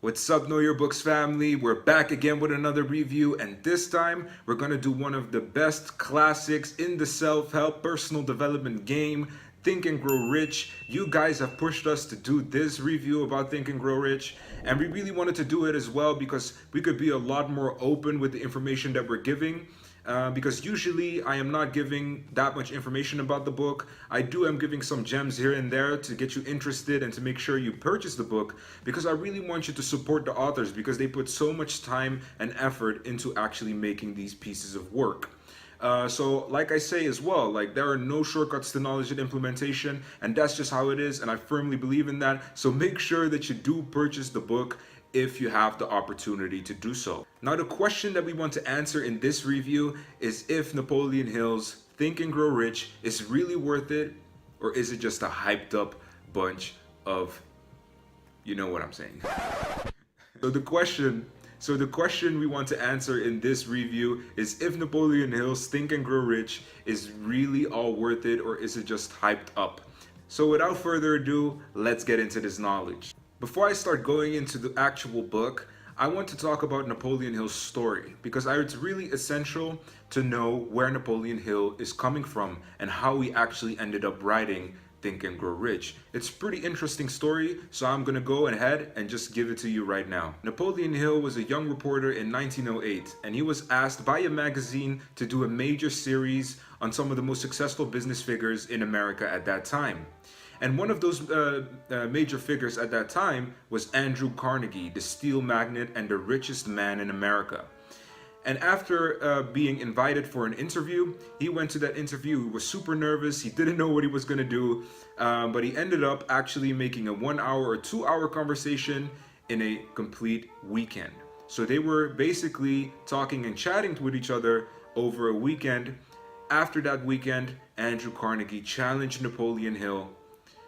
What's up, Know Your Books family? We're back again with another review, and this time we're going to do one of the best classics in the self-help personal development game, Think and Grow Rich. You guys have pushed us to do this review about Think and Grow Rich, and we really wanted to do it as well because we could be a lot more open with the information that we're giving. Because usually I am not giving that much information about the book. I am giving some gems here and there to get you interested and to make sure you purchase the book, because I really want you to support the authors because they put so much time and effort into actually making these pieces of work. So like I say as well, like there are no shortcuts to knowledge and implementation, and that's just how it is, and I firmly believe in that. So make sure that you do purchase the book if you have the opportunity to do so. Now, the question that we want to answer in this review is if Napoleon Hill's Think and Grow Rich is really worth it, or is it just a hyped up bunch of, you know what I'm saying. So the question we want to answer in this review is if Napoleon Hill's Think and Grow Rich is really all worth it, or is it just hyped up? So without further ado, let's get into this knowledge. Before I start going into the actual book, I want to talk about Napoleon Hill's story, because it's really essential to know where Napoleon Hill is coming from and how he actually ended up writing Think and Grow Rich. It's a pretty interesting story, so I'm gonna go ahead and just give it to you right now. Napoleon Hill was a young reporter in 1908, and he was asked by a magazine to do a major series on some of the most successful business figures in America at that time. And one of those major figures at that time was Andrew Carnegie, the steel magnate and the richest man in America. And after being invited for an interview, he went to that interview. He was super nervous. He didn't know what he was going to do, but he ended up actually making a 1 hour or 2 hour conversation in a complete weekend. So they were basically talking and chatting with each other over a weekend. After that weekend, Andrew Carnegie challenged Napoleon Hill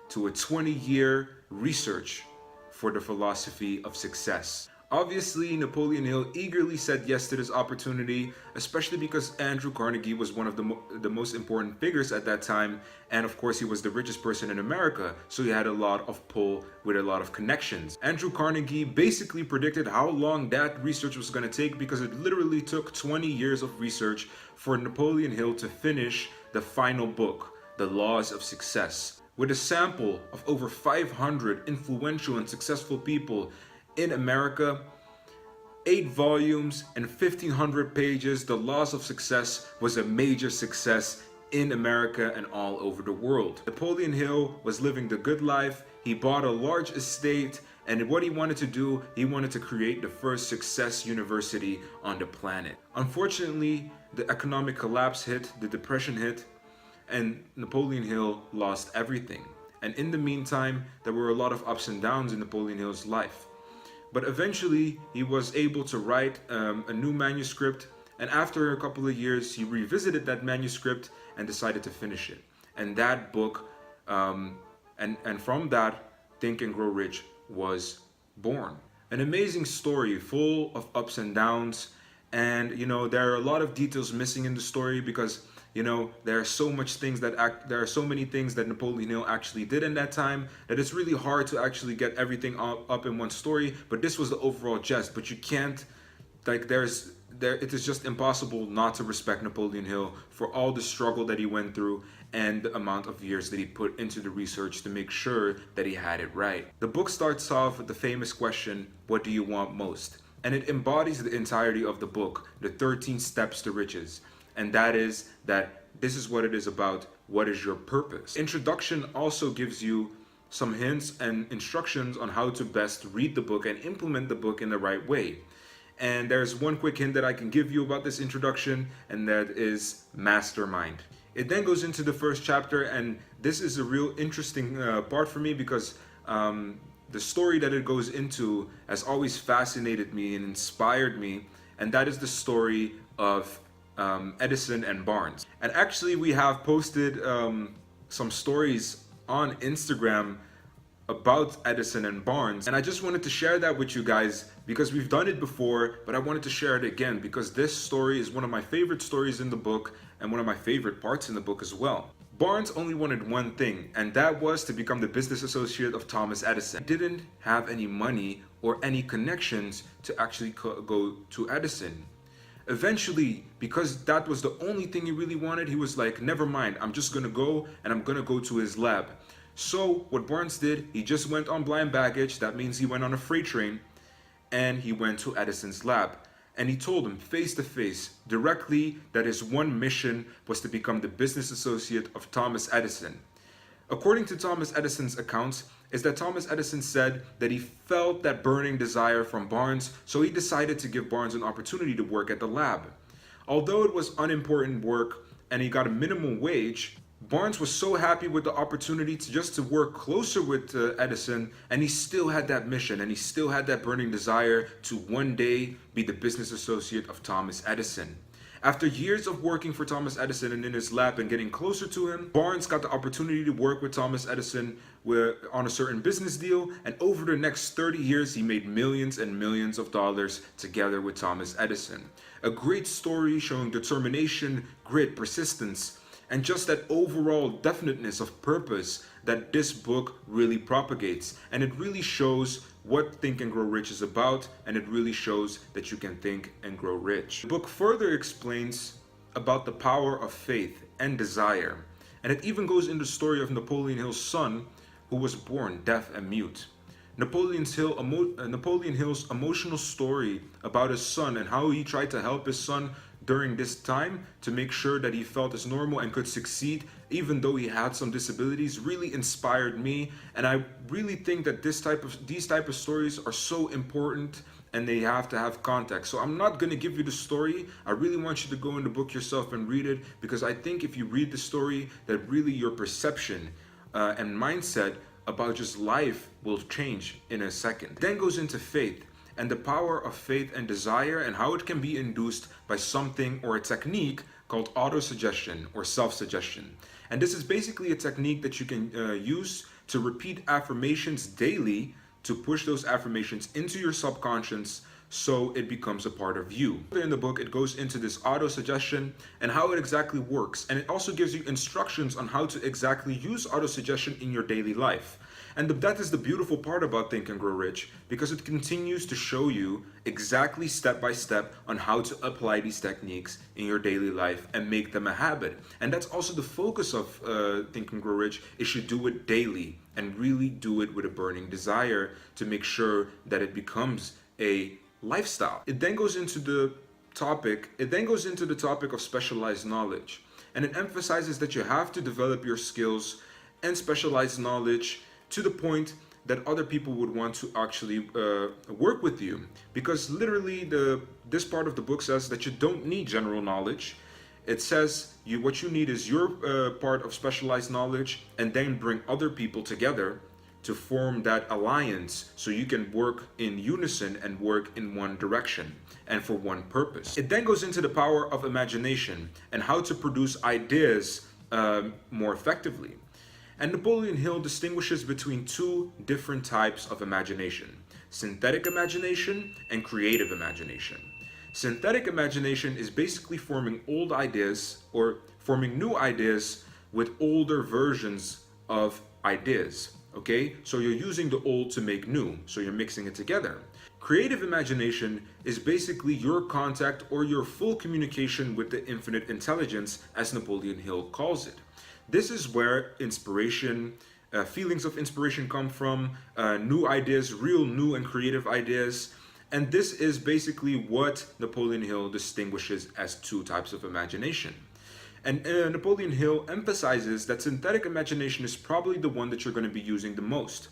to a 20-year research for the philosophy of success. Obviously, Napoleon Hill eagerly said yes to this opportunity, especially because Andrew Carnegie was one of the most important figures at that time, and of course he was the richest person in America, so he had a lot of pull with a lot of connections. Andrew Carnegie basically predicted how long that research was going to take, because it literally took 20 years of research for Napoleon Hill to finish the final book, The Laws of Success, with a sample of over 500 influential and successful people in America. 8 volumes and 1,500 pages, The Laws of Success was a major success in America and all over the world. Napoleon Hill was living the good life. He bought a large estate, and what he wanted to do, he wanted to create the first success university on the planet. Unfortunately, the economic collapse hit, the depression hit, and Napoleon Hill lost everything. And in the meantime, there were a lot of ups and downs in Napoleon Hill's life. But eventually, he was able to write a new manuscript, and after a couple of years, he revisited that manuscript and decided to finish it. And that book, and from that, Think and Grow Rich was born. An amazing story full of ups and downs, and there are a lot of details missing in the story because there are so many things that Napoleon Hill actually did in that time that it's really hard to actually get everything up in one story. But this was the overall gist. But you can't, it is just impossible not to respect Napoleon Hill for all the struggle that he went through and the amount of years that he put into the research to make sure that he had it right. The book starts off with the famous question, what do you want most? And it embodies the entirety of the book, the 13 steps to riches. And that is that this is what it is about. What is your purpose? Introduction also gives you some hints and instructions on how to best read the book and implement the book in the right way. And there's one quick hint that I can give you about this introduction, and that is mastermind. It then goes into the first chapter, and this is a real interesting part for me because the story that it goes into has always fascinated me and inspired me, and that is the story of Edison and Barnes. And actually we have posted some stories on Instagram about Edison and Barnes, and I just wanted to share that with you guys because we've done it before, but I wanted to share it again because this story is one of my favorite stories in the book and one of my favorite parts in the book as well. Barnes only wanted one thing, and that was to become the business associate of Thomas Edison. He didn't have any money or any connections to actually go to Edison. Eventually, because that was the only thing he really wanted, he was like, never mind, I'm just gonna go and I'm gonna go to his lab. So what Barnes did, he just went on blind baggage. That means he went on a freight train and he went to Edison's lab. And he told him face to face, directly, that his one mission was to become the business associate of Thomas Edison. According to Thomas Edison's accounts, is that Thomas Edison said that he felt that burning desire from Barnes, so he decided to give Barnes an opportunity to work at the lab. Although it was unimportant work and he got a minimum wage, Barnes was so happy with the opportunity to work closer with Edison, and he still had that mission and he still had that burning desire to one day be the business associate of Thomas Edison. After years of working for Thomas Edison and in his lab and getting closer to him, Barnes got the opportunity to work with Thomas Edison on a certain business deal, and over the next 30 years he made millions and millions of dollars together with Thomas Edison. A great story showing determination, grit, persistence, and just that overall definiteness of purpose that this book really propagates. And it really shows what Think and Grow Rich is about, and it really shows that you can think and grow rich. The book further explains about the power of faith and desire, and it even goes into the story of Napoleon Hill's son, who was born deaf and mute. Napoleon Hill's emotional story about his son and how he tried to help his son during this time to make sure that he felt as normal and could succeed even though he had some disabilities really inspired me. And I really think that these type of stories are so important, and they have to have context. So I'm not going to give you the story. I really want you to go in the book yourself and read it, because I think if you read the story, that really your perception and mindset about just life will change in a second. Then goes into faith and the power of faith and desire, and how it can be induced by something or a technique called autosuggestion or self-suggestion. And this is basically a technique that you can use to repeat affirmations daily to push those affirmations into your subconscious so it becomes a part of you. In the book, it goes into this autosuggestion and how it exactly works. And it also gives you instructions on how to exactly use autosuggestion in your daily life. And that is the beautiful part about Think and Grow Rich, because it continues to show you exactly step by step on how to apply these techniques in your daily life and make them a habit. And that's also the focus of Think and Grow Rich. It should do it daily and really do it with a burning desire to make sure that it becomes a lifestyle. It then goes into the topic of specialized knowledge, and it emphasizes that you have to develop your skills and specialized knowledge to the point that other people would want to actually work with you, because literally this part of the book says that you don't need general knowledge. It says what you need is your part of specialized knowledge, and then bring other people together to form that alliance so you can work in unison and work in one direction and for one purpose. It then goes into the power of imagination and how to produce ideas more effectively. And Napoleon Hill distinguishes between two different types of imagination: synthetic imagination and creative imagination. Synthetic imagination is basically forming old ideas or forming new ideas with older versions of ideas. Okay, so you're using the old to make new, so you're mixing it together. Creative imagination is basically your contact or your full communication with the infinite intelligence, as Napoleon Hill calls it. This is where inspiration, feelings of inspiration come from, new ideas, real new and creative ideas. And this is basically what Napoleon Hill distinguishes as two types of imagination. And Napoleon Hill emphasizes that synthetic imagination is probably the one that you're going to be using the most.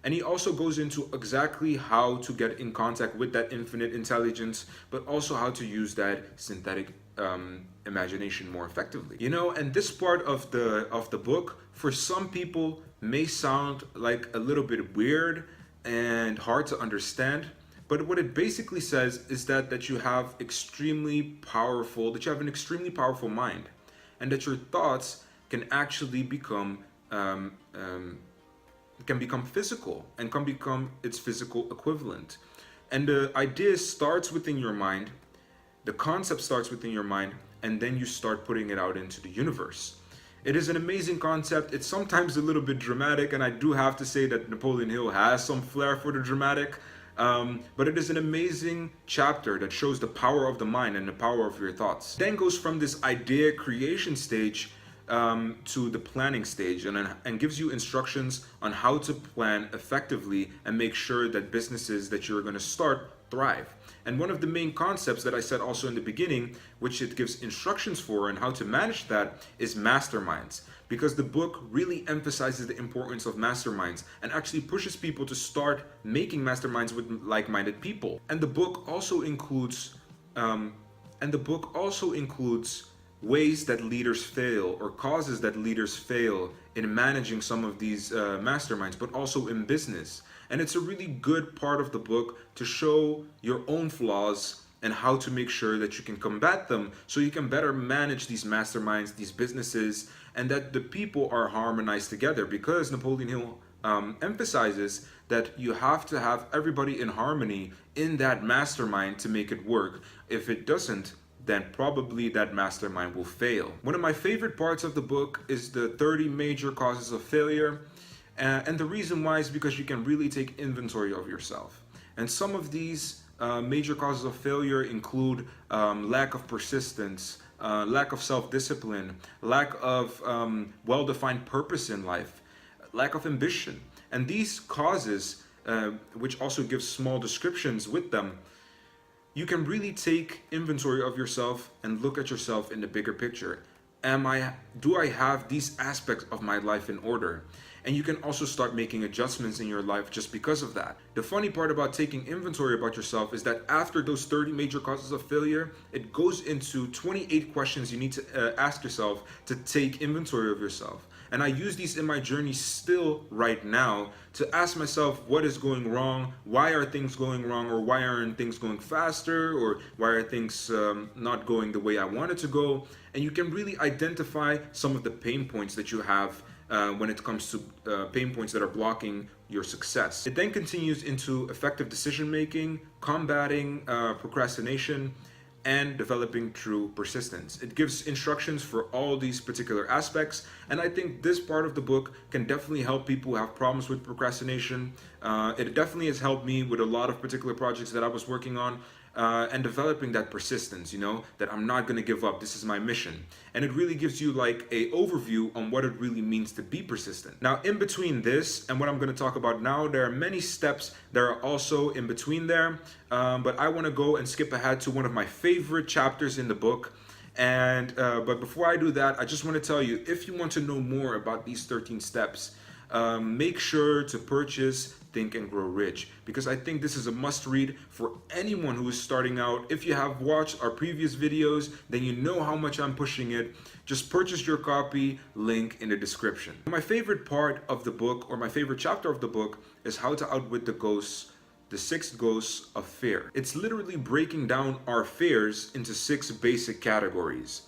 And he also goes into exactly how to get in contact with that infinite intelligence, but also how to use that synthetic imagination more effectively. You know, and this part of the book, for some people, may sound like a little bit weird and hard to understand. But what it basically says is that you have an extremely powerful mind, and that your thoughts can actually become physical and can become its physical equivalent. And the idea starts within your mind, the concept starts within your mind, and then you start putting it out into the universe. It is an amazing concept. It's sometimes a little bit dramatic, and I do have to say that Napoleon Hill has some flair for the dramatic. But it is an amazing chapter that shows the power of the mind and the power of your thoughts. Then goes from this idea creation stage to the planning stage, and gives you instructions on how to plan effectively and make sure that businesses that you're going to start thrive. And one of the main concepts that I said also in the beginning, which it gives instructions for and how to manage that, is masterminds. Because the book really emphasizes the importance of masterminds and actually pushes people to start making masterminds with like-minded people. And the book also includes ways that leaders fail, or causes that leaders fail in managing some of these masterminds, but also in business. And it's a really good part of the book to show your own flaws and how to make sure that you can combat them so you can better manage these masterminds, these businesses, and that the people are harmonized together. Because Napoleon Hill emphasizes that you have to have everybody in harmony in that mastermind to make it work. If it doesn't, then probably that mastermind will fail. One of my favorite parts of the book is the 30 major causes of failure. And the reason why is because you can really take inventory of yourself. And some of these major causes of failure include lack of persistence, lack of self-discipline, lack of well-defined purpose in life, lack of ambition. And these causes, which also give small descriptions with them, you can really take inventory of yourself and look at yourself in the bigger picture. Do I have these aspects of my life in order? And you can also start making adjustments in your life just because of that. The funny part about taking inventory about yourself is that after those 30 major causes of failure, it goes into 28 questions you need to ask yourself to take inventory of yourself. And I use these in my journey still right now to ask myself what is going wrong, why are things going wrong, or why aren't things going faster, or why are things not going the way I want it to go. And you can really identify some of the pain points that you have when it comes to pain points that are blocking your success. It then continues into effective decision making, combating procrastination, and developing true persistence. It gives instructions for all these particular aspects, and I think this part of the book can definitely help people who have problems with procrastination. It definitely has helped me with a lot of particular projects that I was working on, and developing that persistence, that I'm not going to give up. This is my mission. And it really gives you like a overview on what it really means to be persistent. Now, in between this and what I'm going to talk about now, there are many steps that are also in between there. But I want to go and skip ahead to one of my favorite chapters in the book. And but before I do that, I just want to tell you, if you want to know more about these 13 steps, make sure to purchase Think and Grow Rich, because I think this is a must read for anyone who is starting out. If you have watched our previous videos, then you know how much I'm pushing it. Just purchase your copy, link in the description. My favorite part of the book, or my favorite chapter of the book, is how to outwit the ghosts, the 6 ghosts of fear. It's literally breaking down our fears into 6 basic categories.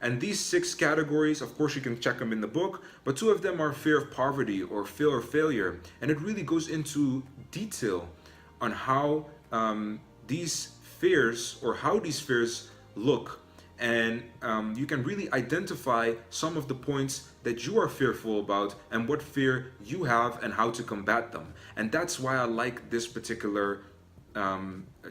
And these 6 categories, of course, you can check them in the book, but 2 of them are fear of poverty or fear of failure. And it really goes into detail on how these fears look. And you can really identify some of the points that you are fearful about and what fear you have and how to combat them. And that's why I like this particular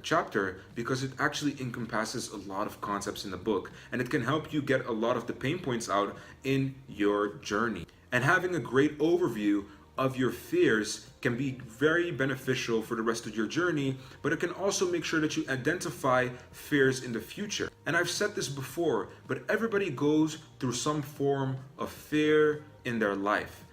chapter, because it actually encompasses a lot of concepts in the book, and it can help you get a lot of the pain points out in your journey. And having a great overview of your fears can be very beneficial for the rest of your journey, but it can also make sure that you identify fears in the future. And I've said this before, but everybody goes through some form of fear in their life,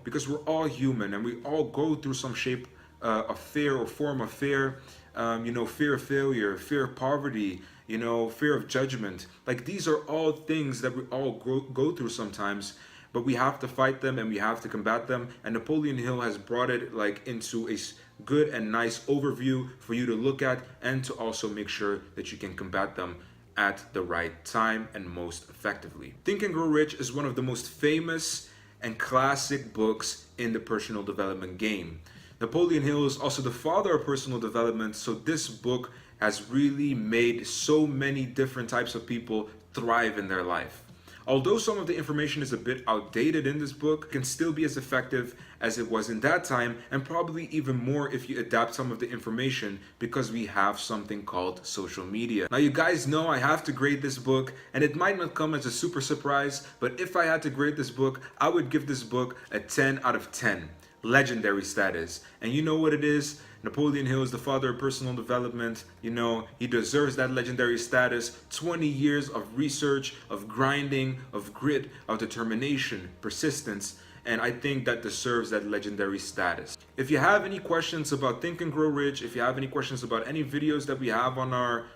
because we're all human and we all go through some shape of fear or form of fear, fear of failure, fear of poverty, fear of judgment. Like, these are all things that we all go through sometimes, but we have to fight them and we have to combat them. And Napoleon Hill has brought it into a good and nice overview for you to look at, and to also make sure that you can combat them at the right time and most effectively. Think and Grow Rich is one of the most famous and classic books in the personal development game. Napoleon Hill is also the father of personal development, so this book has really made so many different types of people thrive in their life. Although some of the information is a bit outdated in this book, it can still be as effective as it was in that time, and probably even more if you adapt some of the information, because we have something called social media. Now, you guys know I have to grade this book, and it might not come as a super surprise, but if I had to grade this book, I would give this book a 10 out of 10. Legendary status. And you know what it is? Napoleon Hill is the father of personal development. You know, he deserves that legendary status. 20 years of research, of grinding, of grit, of determination, persistence. And I think that deserves that legendary status. If you have any questions about Think and Grow Rich, if you have any questions about any videos that we have on our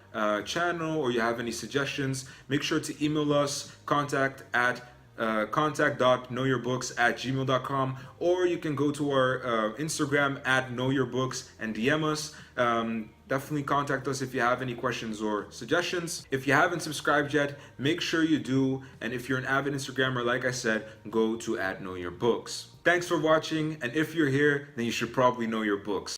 channel, or you have any suggestions, make sure to email us, contact.knowyourbooks@gmail.com, or you can go to our Instagram @knowyourbooks and DM us. Definitely contact us if you have any questions or suggestions. If you haven't subscribed yet, make sure you do. And if you're an avid Instagrammer, like I said, go to @knowyourbooks. Thanks for watching, and if you're here, then you should probably know your books.